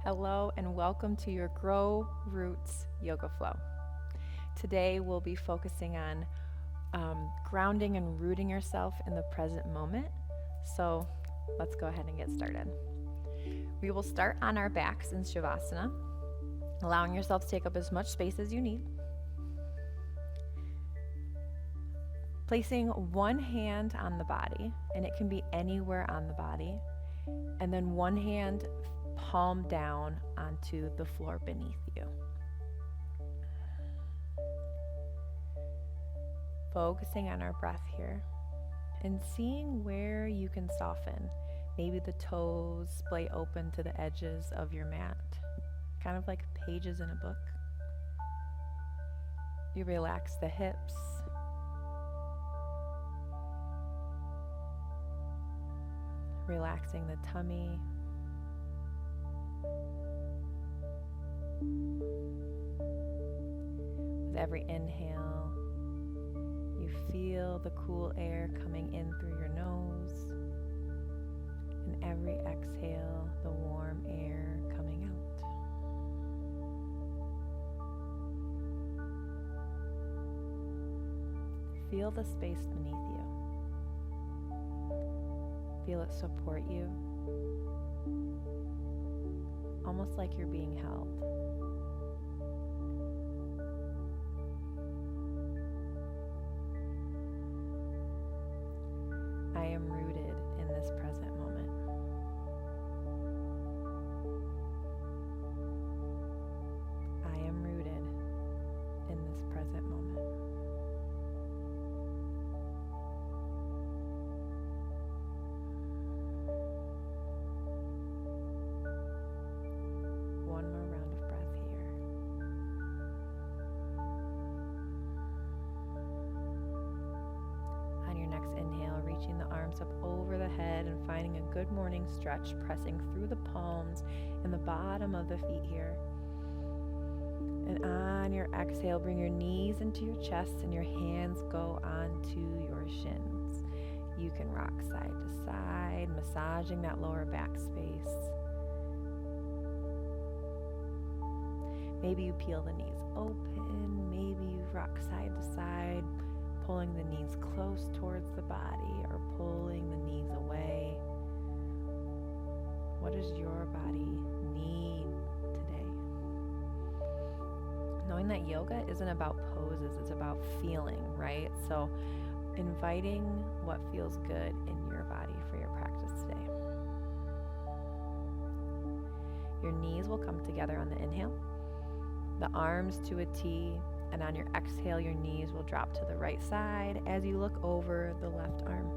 Hello and welcome to your Grow Roots Yoga Flow. Today we'll be focusing on grounding and rooting yourself in the present moment. So let's go ahead and get started. We will start on our backs in Shavasana, allowing yourself to take up as much space as you need. Placing one hand on the body, and it can be anywhere on the body, and then one hand palm down onto the floor beneath you. Focusing on our breath here and seeing where you can soften. Maybe the toes splay open to the edges of your mat, kind of like pages in a book. You relax the hips. Relaxing the tummy. With every inhale, you feel the cool air coming in through your nose, and every exhale, the warm air coming out. Feel the space beneath you. Feel it support you, almost like you're being held. I am rooted in this present moment. I am rooted in this present moment. One more round of breath here. On your next inhale, reaching the arms up over the head and finding a good morning stretch, pressing through the palms and the bottom of the feet here. And on your exhale, bring your knees into your chest and your hands go onto your shins. You can rock side to side, massaging that lower back space. Maybe you peel the knees open, maybe you rock side to side, pulling the knees close towards the body or pulling the knees away. What does your body need today? Knowing that yoga isn't about poses, it's about feeling, right? So inviting what feels good in your body for your practice today. Your knees will come together on the inhale, the arms to a T, and on your exhale, your knees will drop to the right side as you look over the left arm.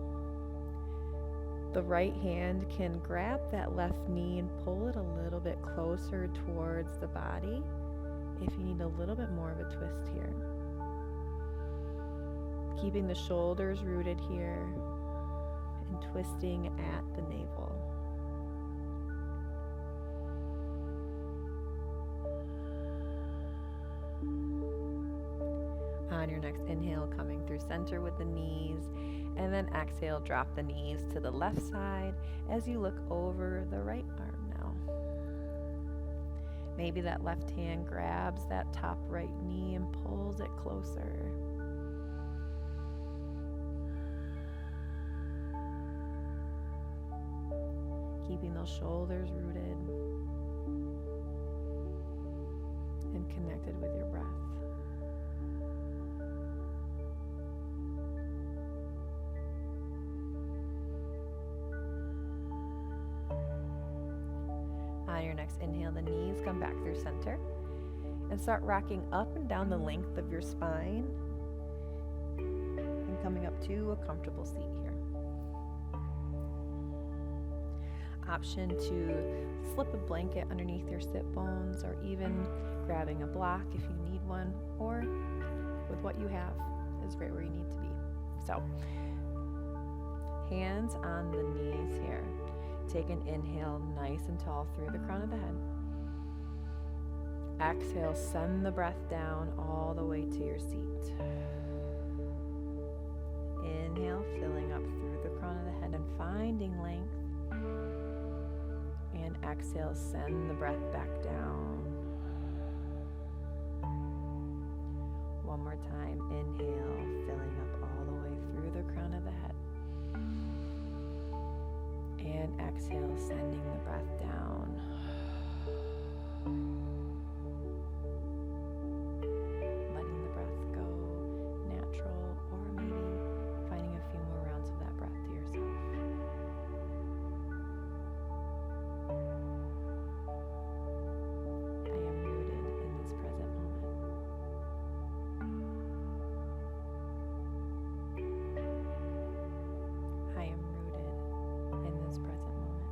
The right hand can grab that left knee and pull it a little bit closer towards the body if you need a little bit more of a twist here. Keeping the shoulders rooted here and twisting at the navel. On your next inhale, coming through center with the knees, and then exhale, drop the knees to the left side as you look over the right arm now. Maybe that left hand grabs that top right knee and pulls it closer. Keeping those shoulders rooted and connected with your breath. On your next inhale, the knees come back through center and start rocking up and down the length of your spine and coming up to a comfortable seat here. Option to slip a blanket underneath your sit bones or even grabbing a block if you need one, or with what you have is right where you need to be. So, hands on the knees here. Take an inhale nice and tall through the crown of the head. Exhale, send the breath down all the way to your seat. Inhale, filling up through the crown of the head and finding length. And exhale, send the breath back down. One more time, inhale, filling up all the way through the crown of the head. And exhale, sending the breath down. Letting the breath go natural, or maybe finding a few more rounds of that breath to yourself. I am rooted in this present moment. I am rooted in this present moment.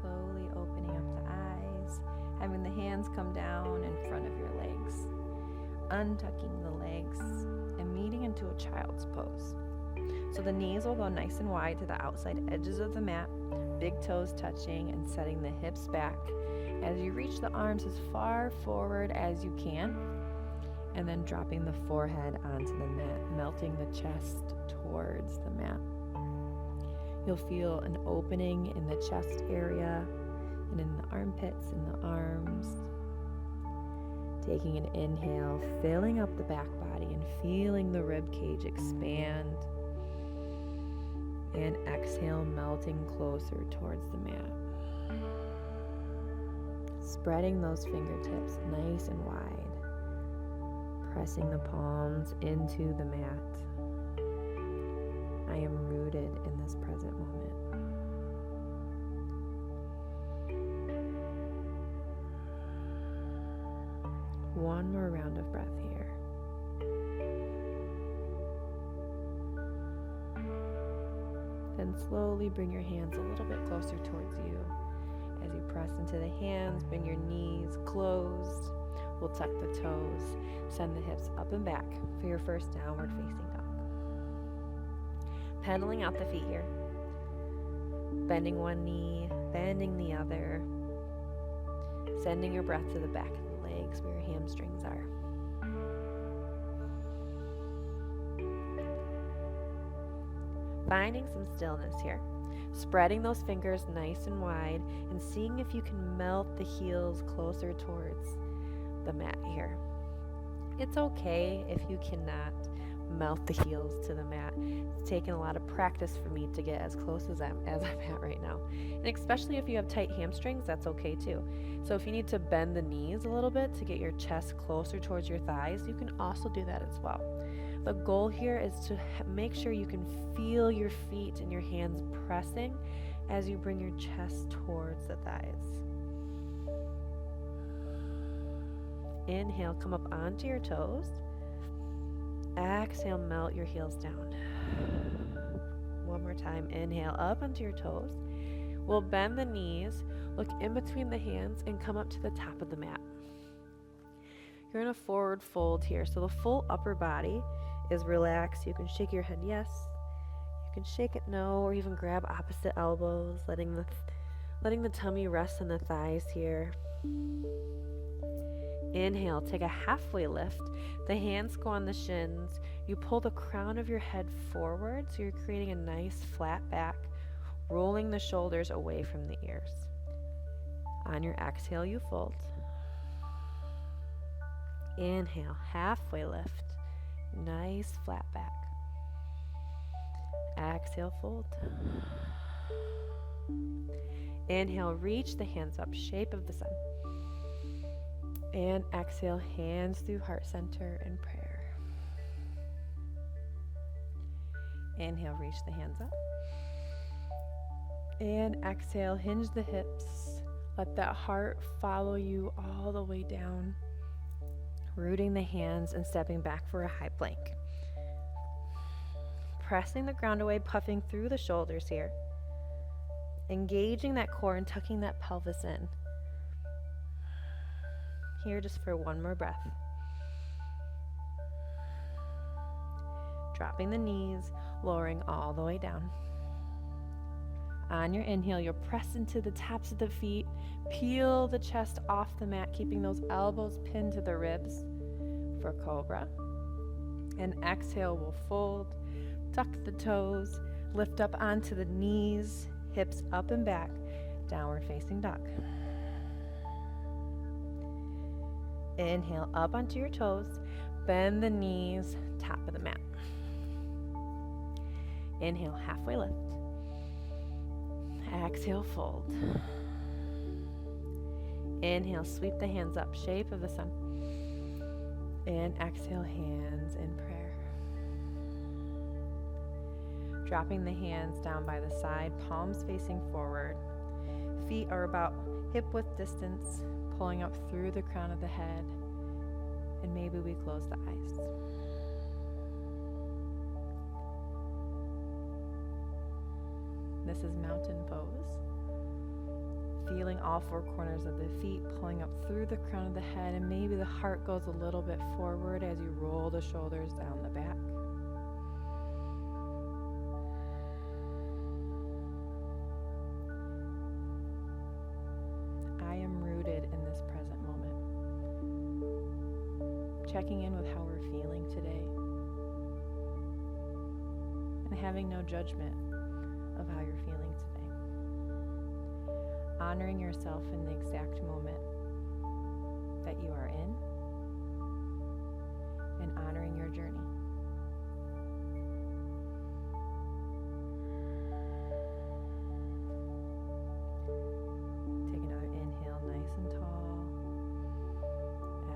Slowly opening up the eyes, having the hands come down in front of your legs, untucking the legs and meeting into a child's pose. So the knees will go nice and wide to the outside edges of the mat, big toes touching and setting the hips back as you reach the arms as far forward as you can, and then dropping the forehead onto the mat, melting the chest towards the mat. You'll feel an opening in the chest area and in the armpits and the arms. Taking an inhale, filling up the back body and feeling the rib cage expand. And exhale, melting closer towards the mat. Spreading those fingertips nice and wide. Pressing the palms into the mat. I am rooted in this present moment. One more round of breath here. Then slowly bring your hands a little bit closer towards you. As you press into the hands, bring your knees closed. We'll tuck the toes. Send the hips up and back for your first downward facing dog. Pedaling out the feet here. Bending one knee, bending the other. Sending your breath to the back of the legs where your hamstrings are. Finding some stillness here. Spreading those fingers nice and wide and seeing if you can melt the heels closer towards the mat here. It's okay if you cannot melt the heels to the mat. It's taken a lot of practice for me to get as close as I'm at right now. And especially if you have tight hamstrings, that's okay too. So if you need to bend the knees a little bit to get your chest closer towards your thighs, you can also do that as well. The goal here is to make sure you can feel your feet and your hands pressing as you bring your chest towards the thighs. Inhale, come up onto your toes. Exhale, melt your heels down. One more time, inhale up onto your toes. We'll bend the knees, look in between the hands, and come up to the top of the mat. You're in a forward fold here, so the full upper body is relaxed. You can shake your head yes, you can shake it no, or even grab opposite elbows, letting the tummy rest on the thighs here. Inhale, take a halfway lift. The hands go on the shins. You pull the crown of your head forward, so you're creating a nice flat back, rolling the shoulders away from the ears. On your exhale, you fold. Inhale, halfway lift. Nice flat back. Exhale, fold. Inhale, reach the hands up, shape of the sun. And exhale, hands through heart center in prayer. Inhale, reach the hands up. And exhale, hinge the hips. Let that heart follow you all the way down. Rooting the hands and stepping back for a high plank. Pressing the ground away, puffing through the shoulders here. Engaging that core and tucking that pelvis in. Here just for one more breath. Dropping the knees, lowering all the way down. On your inhale, you'll press into the tops of the feet, peel the chest off the mat, keeping those elbows pinned to the ribs. for cobra. And exhale, we'll fold, tuck the toes, lift up onto the knees, hips up and back, downward facing dog. Inhale up onto your toes, bend the knees, top of the mat. Inhale, halfway lift. Exhale, fold. Inhale, sweep the hands up, shape of the sun. And exhale, hands in prayer. Dropping the hands down by the side, palms facing forward. Feet are about hip width distance, pulling up through the crown of the head. And maybe we close the eyes. This is mountain pose. Feeling all four corners of the feet pulling up through the crown of the head, and maybe the heart goes a little bit forward as you roll the shoulders down the back. I am rooted in this present moment. Checking in with how we're feeling today. And having no judgment of how you're feeling today. Honoring yourself in the exact moment that you are in, and honoring your journey. Take another inhale, nice and tall.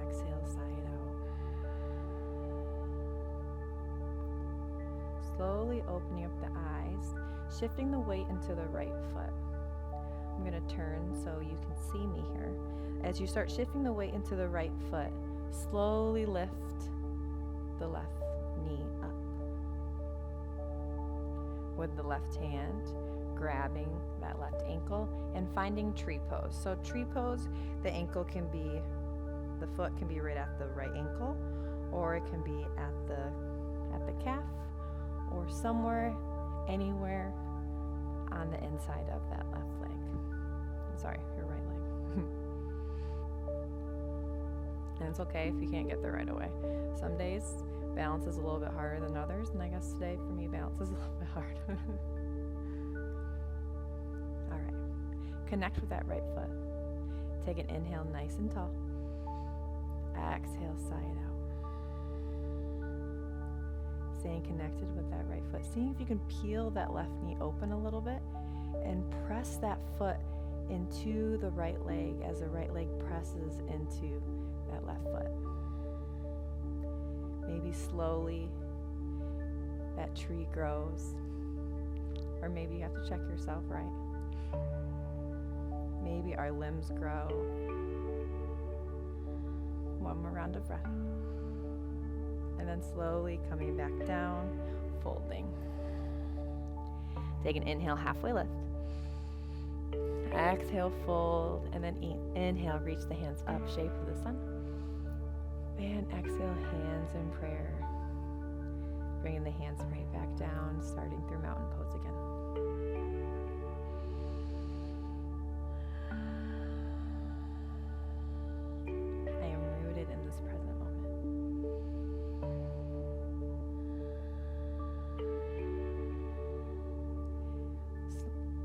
Exhale, sigh it out. Slowly opening up the eyes, shifting the weight into the right foot. I'm going to turn so you can see me here. As you start shifting the weight into the right foot, slowly lift the left knee up. With the left hand, grabbing that left ankle and finding tree pose. So tree pose, the foot can be right at the right ankle, or it can be at the calf, or somewhere, anywhere on the inside of that left leg. Sorry, your right leg. And it's okay if you can't get there right away. Some days, balance is a little bit harder than others, and I guess today, for me, balance is a little bit hard. All right. Connect with that right foot. Take an inhale, nice and tall. Exhale, sigh it out. Staying connected with that right foot. Seeing if you can peel that left knee open a little bit and press that foot into the right leg as the right leg presses into that left foot. Maybe slowly that tree grows, or maybe you have to check yourself, right? Maybe our limbs grow. One more round of breath. And then slowly coming back down, folding. Take an inhale, halfway lift. Exhale, fold, and then inhale, reach the hands up, shape of the sun. And exhale, hands in prayer. Bringing the hands right back down, starting through mountain pose again. I am rooted in this present moment.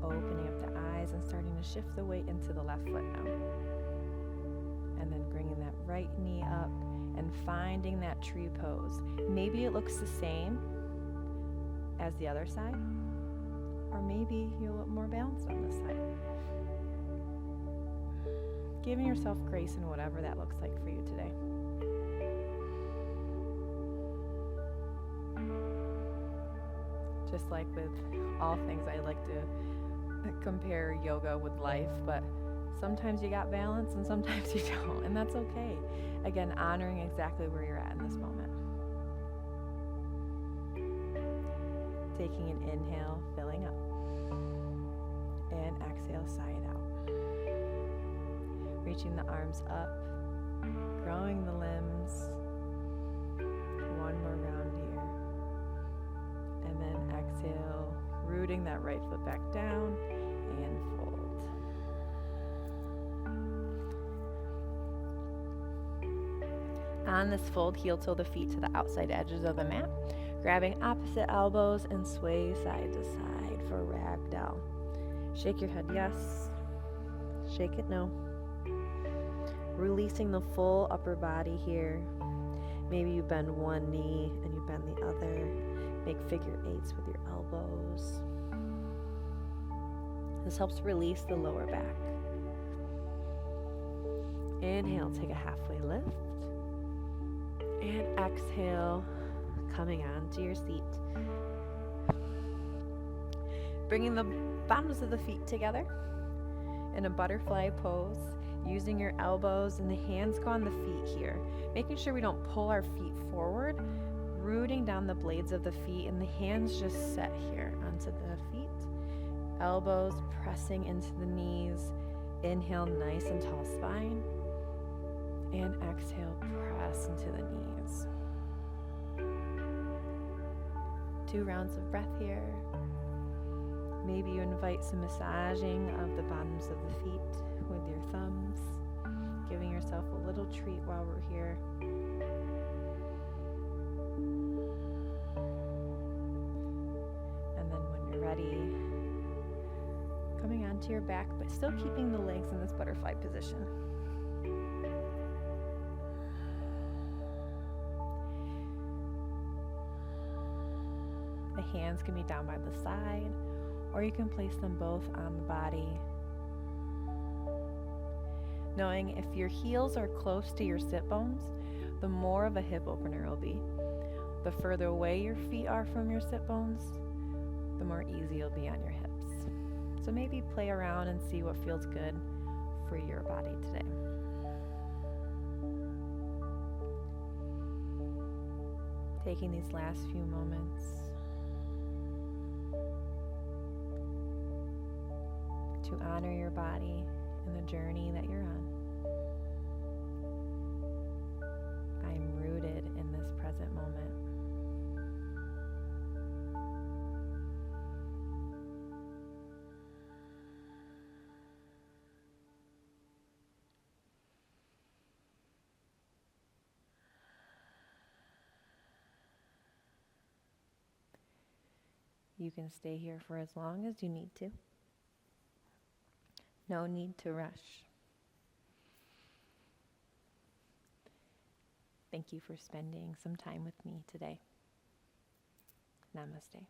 Opening up the eyes and starting to shift the weight into the left foot now. And then bringing that right knee up and finding that tree pose. Maybe it looks the same as the other side, or maybe you're a little more balanced on this side. Giving yourself grace in whatever that looks like for you today. Just like with all things, I like to compare yoga with life, but sometimes you got balance and sometimes you don't, and that's okay. Again, honoring exactly where you're at in this moment. Taking an inhale, filling up, and exhale, sigh it out. Reaching the arms up, growing the limbs. One more round here. And then exhale, rooting that right foot back down, and fold. On this fold, heel toe the feet to the outside edges of the mat, grabbing opposite elbows and sway side to side for ragdoll. Shake your head yes, shake it no. Releasing the full upper body here. Maybe you bend one knee and you bend the other. Make figure eights with your elbows. This helps release the lower back. Inhale, take a halfway lift. And exhale, coming onto your seat. Bringing the bottoms of the feet together in a butterfly pose, using your elbows and the hands go on the feet here, making sure we don't pull our feet forward, rooting down the blades of the feet, and the hands just set here onto the feet. Elbows pressing into the knees. Inhale, nice and tall spine. And exhale, press into the knees. 2 rounds of breath here. Maybe you invite some massaging of the bottoms of the feet with your thumbs, giving yourself a little treat while we're here. And then when you're ready, coming onto your back, but still keeping the legs in this butterfly position. The hands can be down by the side, or you can place them both on the body. Knowing if your heels are close to your sit bones, the more of a hip opener it'll be. The further away your feet are from your sit bones, the more easy it'll be on your hips. So maybe play around and see what feels good for your body today. Taking these last few moments to honor your body and the journey that you're on. I'm rooted in this present moment. You can stay here for as long as you need to. No need to rush. Thank you for spending some time with me today. Namaste.